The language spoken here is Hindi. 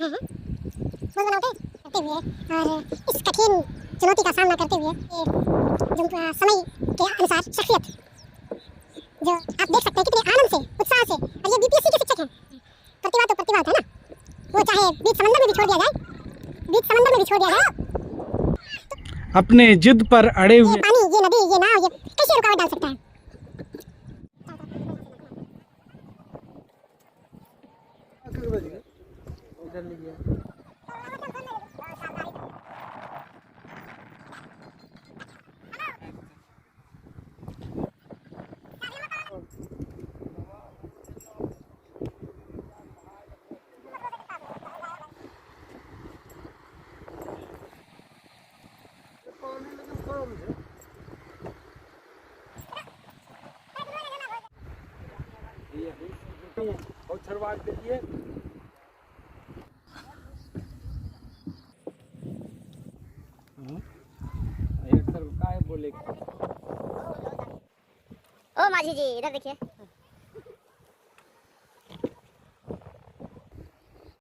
हैं रोज बनाते करते हुए और इस कठिन चुनौती का सामना करते हुए जो समय के अनुसार शख्सियत जो आप देख सकते हैं कितने आनंद से उत्साह से, और ये बीपीएससी के शिक्षक हैं। प्रतिभा तो प्रतिभा है ना, वो चाहे बीच समंदर में भी छोड़ दिया जाए, बीच समंदर में भी छोड़ दिया जाए, अपने जिद पर अड़े हुए। ये पानी, ये नदी, ये नाव, ये कैसे रुकावट डाल सकता है। और छरवाट देखिए बोले ओ माझी जी इधर देखिए।